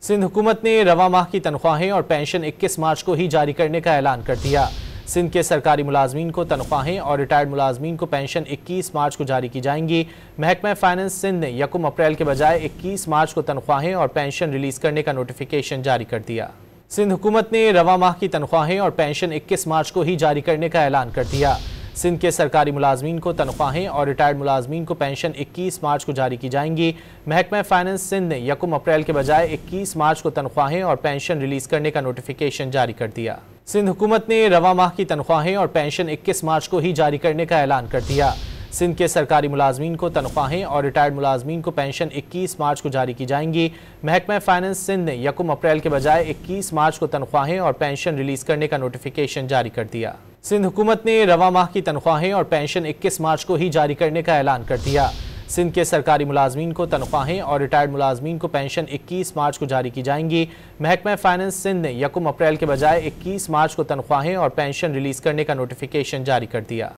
सिंध हुकूमत ने रवा माह की तनख्वाहें और पेंशन 21 मार्च को ही जारी करने का ऐलान कर दिया। सिंध के सरकारी मुलाजमीन को तनख्वाहें और रिटायर्ड मुलाजमीन को पेंशन 21 मार्च को जारी की जाएंगी। महकमा फाइनेंस सिंध ने 1 अप्रैल के बजाय 21 मार्च को तनख्वाहें और पेंशन रिलीज करने का नोटिफिकेशन जारी कर दिया। सिंध हुकूमत ने रवा माह की तनख्वाहें और पेंशन 21 मार्च को ही जारी करने का ऐलान कर दिया। सिंध के सरकारी मुलाजमीन को तनख्वाहें और रिटायर्ड मुलाजमीन को पेंशन 21 मार्च को जारी की जाएंगी। महकमा फाइनेंस सिंध ने 1 अप्रैल के बजाय 21 मार्च को तनख्वाहें और पेंशन रिलीज करने का नोटिफिकेशन जारी कर दिया। सिंध हुकूमत ने रवा माह की तनख्वाहें और पेंशन 21 मार्च को ही जारी करने का ऐलान कर दिया। सिंध के सरकारी मुलाजमीन को तनख्वाहें और रिटायर्ड मुलाजमीन को पेंशन 21 मार्च को जारी की जाएंगी। महकमा फाइनेंस सिंध ने 1 अप्रैल के बजाय 21 मार्च को तनख्वाहें और पेंशन रिलीज करने का नोटिफिकेशन जारी कर दिया। सिंध हुकूमत ने रवा माह की तनख्वाहें और पेंशन 21 मार्च को ही जारी करने का ऐलान कर दिया। सिंध के सरकारी मुलाजमीन को तनख्वाहें और रिटायर्ड मुलाजमीन को पेंशन 21 मार्च को जारी की जाएंगी। महकमा फाइनेंस सिंध ने 1 अप्रैल के बजाय 21 मार्च को तनख्वाहें और पेंशन रिलीज करने का नोटिफिकेशन जारी कर दिया।